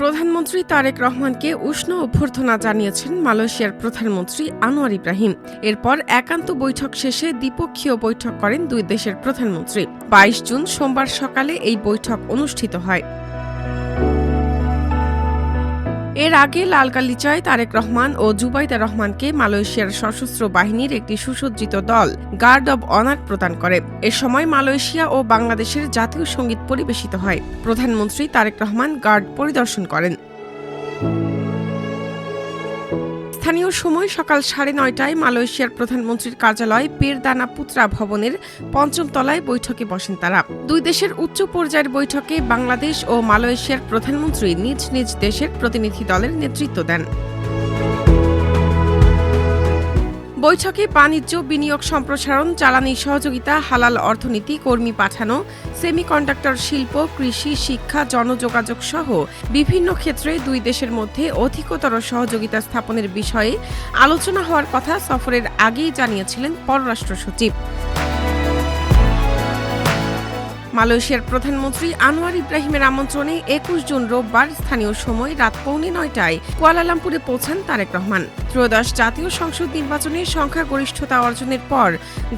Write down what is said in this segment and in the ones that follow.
প্রধানমন্ত্রী তারেক রহমানকে উষ্ণ অভ্যর্থনা জানিয়েছেন মালয়েশিয়ার প্রধানমন্ত্রী আনোয়ার ইব্রাহিম। এরপর একান্ত বৈঠক শেষে দ্বিপক্ষীয় বৈঠক করেন দুই দেশের প্রধানমন্ত্রী। ২২ জুন সোমবার সকালে এই বৈঠক অনুষ্ঠিত হয়। এর আগে লালগালিচায় তারেক রহমান ও জুবাইদা রহমানকে মালয়েশিয়ার সশস্ত্র বাহিনীর একটি সুসজ্জিত দল গার্ড অব অনার প্রদান করে। এ সময় মালয়েশিয়া ও বাংলাদেশের জাতীয় সঙ্গীত পরিবেশিত হয়। প্রধানমন্ত্রী তারেক রহমান গার্ড পরিদর্শন করেন। স্থানীয় সময় সকাল ৯:৩০টায় মালয়েশিয়ার প্রধানমন্ত্রীর কার্যালয় পেরদানা পুত্রা ভবনের ৫ম তলায় বৈঠকে বসেন তারা। দুই দেশের উচ্চ পর্যায়ের বৈঠকে বাংলাদেশ ও মালয়েশিয়ার প্রধানমন্ত্রী নিজ নিজ দেশের প্রতিনিধি দলের নেতৃত্ব দেন। বৈঠকে বাণিজ্য, বিনিয়োগ সম্প্রসারণ, জ্বালানি সহযোগিতা, হালাল অর্থনীতি, কর্মী পাঠানো, সেমিকন্ডাক্টর শিল্প, কৃষি, শিক্ষা, জনযোগাযোগ সহ বিভিন্ন ক্ষেত্রে দুই দেশের মধ্যে অধিকতর সহযোগিতা স্থাপনের বিষয়ে আলোচনা হওয়ার কথা সফরের আগেই জানিয়েছিলেন পররাষ্ট্র সচিব। মালয়েশিয়ার প্রধানমন্ত্রী আনোয়ার ইব্রাহিমের আমন্ত্রণে ২১ জুন রোববার স্থানীয় সময় রাত ৮:৩০টায় কুয়ালালামপুরে পৌঁছান তারেক রহমান। ত্রয়োদশ জাতীয় সংসদ নির্বাচনে সংখ্যাগরিষ্ঠতা অর্জনের পর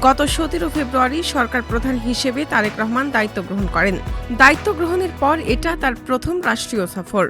গত ১৭ ফেব্রুয়ারি সরকার প্রধান হিসেবে তারেক রহমান দায়িত্ব গ্রহণ করেন। দায়িত্ব গ্রহণের পর এটা তার প্রথম রাষ্ট্রীয় সফর।